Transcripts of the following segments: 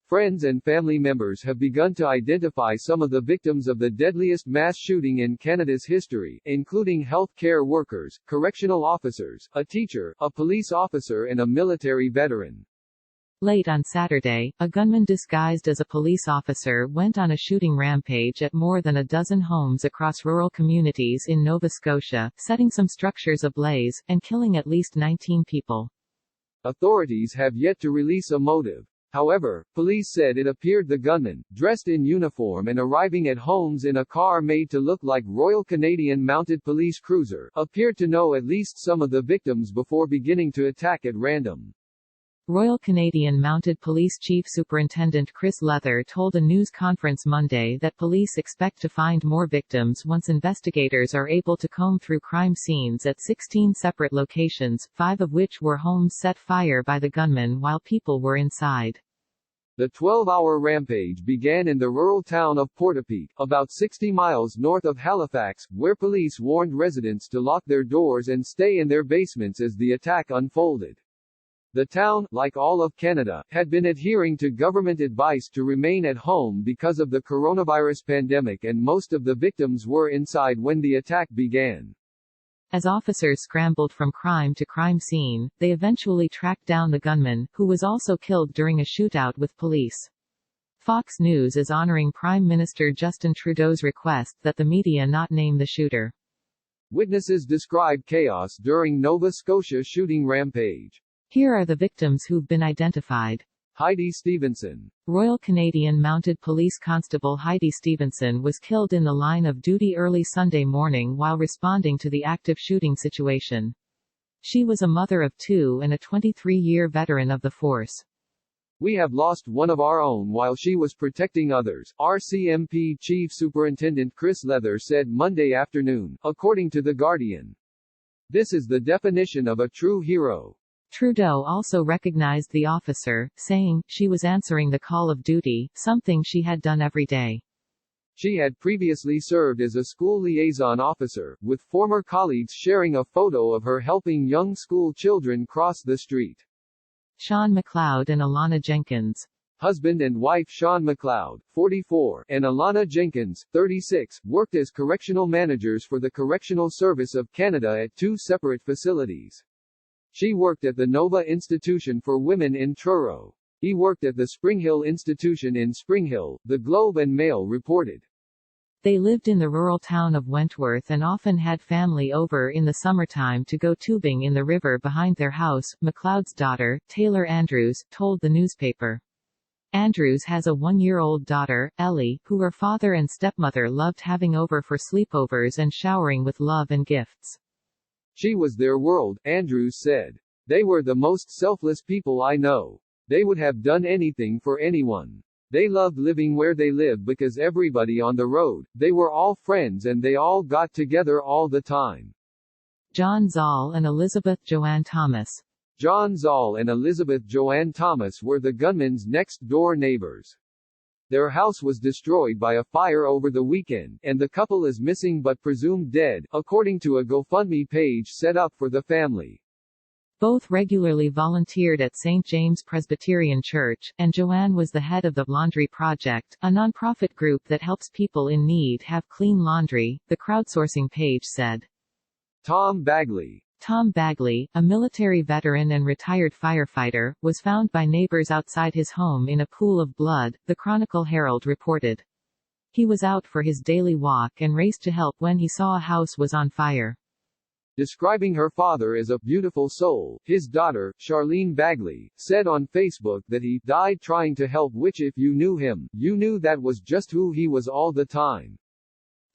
Friends and family members have begun to identify some of the victims of the deadliest mass shooting in Canada's history, including health care workers, correctional officers, a teacher, a police officer and a military veteran. Late on Saturday, a gunman disguised as a police officer went on a shooting rampage at more than a dozen homes across rural communities in Nova Scotia, setting some structures ablaze, and killing at least 19 people. Authorities have yet to release a motive. However, police said it appeared the gunman, dressed in uniform and arriving at homes in a car made to look like Royal Canadian Mounted Police Cruiser, appeared to know at least some of the victims before beginning to attack at random. Royal Canadian Mounted Police Chief Superintendent Chris Leather told a news conference Monday that police expect to find more victims once investigators are able to comb through crime scenes at 16 separate locations, 5 of which were homes set fire by the gunman while people were inside. The 12-hour rampage began in the rural town of Portapique, about 60 miles north of Halifax, where police warned residents to lock their doors and stay in their basements as the attack unfolded. The town, like all of Canada, had been adhering to government advice to remain at home because of the coronavirus pandemic, and most of the victims were inside when the attack began. As officers scrambled from crime to crime scene, they eventually tracked down the gunman, who was also killed during a shootout with police. Fox News is honoring Prime Minister Justin Trudeau's request that the media not name the shooter. Witnesses describe chaos during Nova Scotia shooting rampage. Here are the victims who've been identified. Heidi Stevenson. Royal Canadian Mounted Police Constable Heidi Stevenson was killed in the line of duty early Sunday morning while responding to the active shooting situation. She was a mother of 2 and a 23-year veteran of the force. We have lost one of our own while she was protecting others, RCMP Chief Superintendent Chris Leather said Monday afternoon, according to The Guardian. This is the definition of a true hero. Trudeau also recognized the officer, saying, she was answering the call of duty, something she had done every day. She had previously served as a school liaison officer, with former colleagues sharing a photo of her helping young school children cross the street. Sean McLeod and Alana Jenkins. Husband and wife Sean McLeod, 44, and Alana Jenkins, 36, worked as correctional managers for the Correctional Service of Canada at 2 separate facilities. She worked at the Nova Institution for Women in Truro. He worked at the Springhill Institution in Springhill, the Globe and Mail reported. They lived in the rural town of Wentworth and often had family over in the summertime to go tubing in the river behind their house, McLeod's daughter, Taylor Andrews, told the newspaper. Andrews has a 1-year-old daughter, Ellie, who her father and stepmother loved having over for sleepovers and showering with love and gifts. She was their world, Andrews said. They were the most selfless people I know. They would have done anything for anyone. They loved living where they lived because everybody on the road, they were all friends and they all got together all the time. John Zoll and Elizabeth Joanne Thomas. John Zoll and Elizabeth Joanne Thomas were the gunman's next-door neighbors. Their house was destroyed by a fire over the weekend, and the couple is missing but presumed dead, according to a GoFundMe page set up for the family. Both regularly volunteered at St. James Presbyterian Church, and Joanne was the head of the Laundry Project, a nonprofit group that helps people in need have clean laundry, the crowdsourcing page said. Tom Bagley. Tom Bagley, a military veteran and retired firefighter, was found by neighbors outside his home in a pool of blood, the Chronicle Herald reported. He was out for his daily walk and raced to help when he saw a house was on fire. Describing her father as a beautiful soul, his daughter, Charlene Bagley, said on Facebook that he died trying to help, which if you knew him, you knew that was just who he was all the time.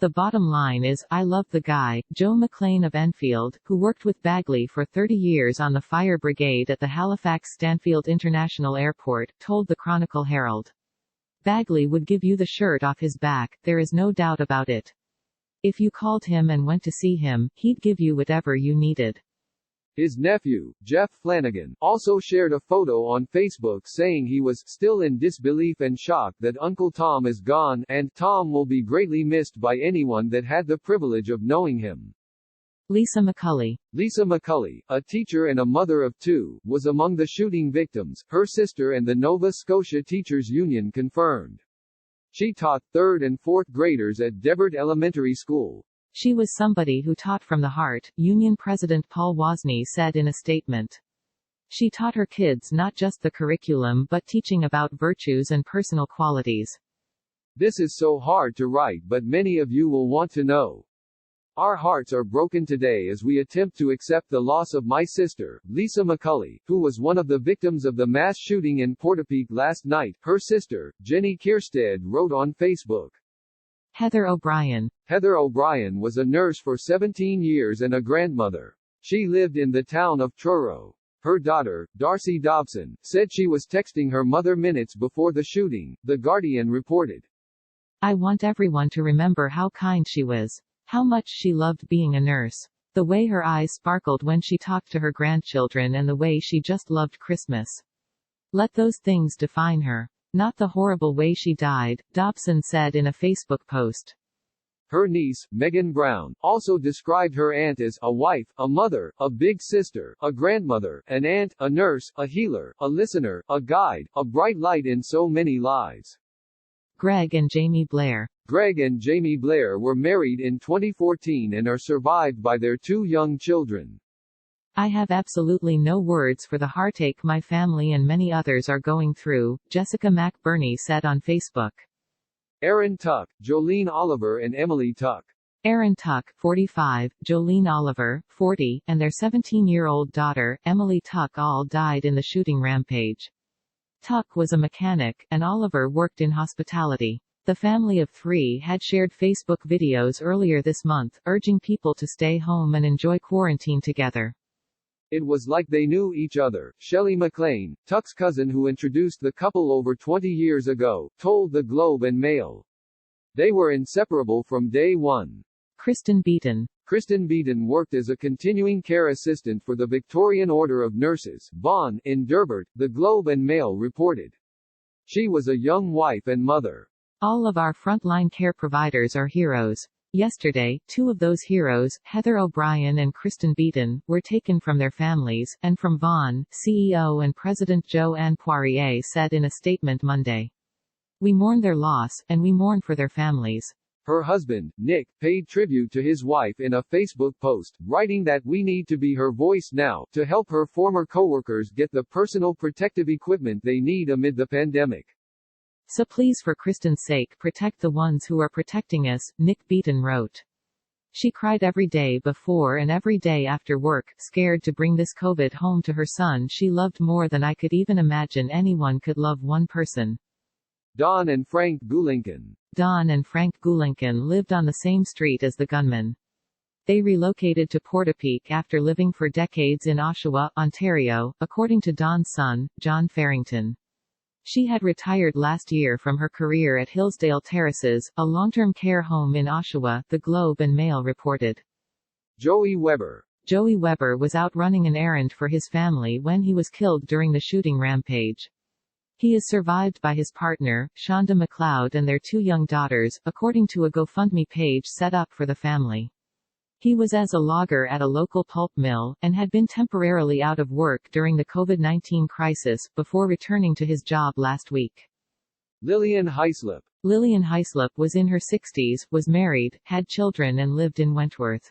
The bottom line is, I love the guy. Joe McLean of Enfield, who worked with Bagley for 30 years on the fire brigade at the Halifax Stanfield International Airport, told the Chronicle Herald. Bagley would give you the shirt off his back, there is no doubt about it. If you called him and went to see him, he'd give you whatever you needed. His nephew, Jeff Flanagan, also shared a photo on Facebook saying he was still in disbelief and shock that Uncle Tom is gone, and Tom will be greatly missed by anyone that had the privilege of knowing him. Lisa McCulley. Lisa McCulley, a teacher and a mother of two, was among the shooting victims, her sister and the Nova Scotia Teachers Union confirmed. She taught 3rd and 4th graders at Deadliest Elementary School. She was somebody who taught from the heart, Union President Paul Wozni said in a statement. She taught her kids not just the curriculum but teaching about virtues and personal qualities. This is so hard to write, but many of you will want to know. Our hearts are broken today as we attempt to accept the loss of my sister, Lisa McCulley, who was one of the victims of the mass shooting in Portapique last night, her sister, Jenny Kierstead, wrote on Facebook. Heather O'Brien. Heather O'Brien was a nurse for 17 years and a grandmother. She lived in the town of Truro. Her daughter, Darcy Dobson, said she was texting her mother minutes before the shooting, The Guardian reported. I want everyone to remember how kind she was. How much she loved being a nurse. The way her eyes sparkled when she talked to her grandchildren and the way she just loved Christmas. Let those things define her. Not the horrible way she died, Dobson said in a Facebook post. Her niece, Megan Brown, also described her aunt as a wife, a mother, a big sister, a grandmother, an aunt, a nurse, a healer, a listener, a guide, a bright light in so many lives. Greg and Jamie Blair. Greg and Jamie Blair were married in 2014 and are survived by their 2 young children. I have absolutely no words for the heartache my family and many others are going through, Jessica McBurney said on Facebook. Aaron Tuck, Jolene Oliver and Emily Tuck. Aaron Tuck, 45, Jolene Oliver, 40, and their 17-year-old daughter, Emily Tuck all died in the shooting rampage. Tuck was a mechanic, and Oliver worked in hospitality. The family of 3 had shared Facebook videos earlier this month, urging people to stay home and enjoy quarantine together. It was like they knew each other, Shelley McLean, Tuck's cousin who introduced the couple over 20 years ago, told the Globe and Mail. They were inseparable from day one. Kristen Beaton. Kristen Beaton worked as a continuing care assistant for the Victorian Order of Nurses, Vaughan, in Durbert, the Globe and Mail reported. She was a young wife and mother. All of our frontline care providers are heroes. Yesterday, 2 of those heroes, Heather O'Brien and Kristen Beaton, were taken from their families, and from Vaughan, CEO and President Jo-Ann Poirier said in a statement Monday. We mourn their loss, and we mourn for their families. Her husband, Nick, paid tribute to his wife in a Facebook post, writing that we need to be her voice now, to help her former coworkers get the personal protective equipment they need amid the pandemic. So please, for Kristen's sake, protect the ones who are protecting us, Nick Beaton wrote. She cried every day before and every day after work, scared to bring this COVID home to her son she loved more than I could even imagine anyone could love one person. Don and Frank Gulinkin. Don and Frank Gulinkin lived on the same street as the gunman. They relocated to Portapique after living for decades in Oshawa, Ontario, according to Don's son, John Farrington. She had retired last year from her career at Hillsdale Terraces, a long-term care home in Oshawa, the Globe and Mail reported. Joey Weber. Joey Weber was out running an errand for his family when he was killed during the shooting rampage. He is survived by his partner, Shonda McLeod, and their 2 young daughters, according to a GoFundMe page set up for the family. He was as a logger at a local pulp mill, and had been temporarily out of work during the COVID-19 crisis, before returning to his job last week. Lillian Heislip. Lillian Heislip was in her 60s, was married, had children and lived in Wentworth.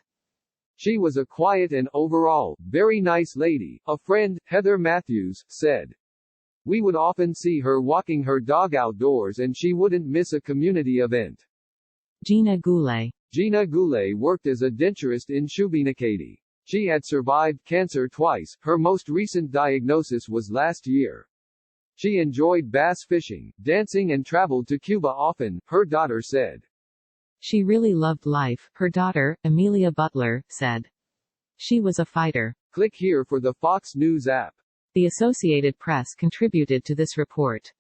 She was a quiet and, overall, very nice lady, a friend, Heather Matthews, said. We would often see her walking her dog outdoors and she wouldn't miss a community event. Gina Goulet. Gina Goulet worked as a denturist in Shubenacadie. She had survived cancer twice, her most recent diagnosis was last year. She enjoyed bass fishing, dancing and traveled to Cuba often, her daughter said. She really loved life, her daughter, Amelia Butler, said. She was a fighter. Click here for the Fox News app. The Associated Press contributed to this report.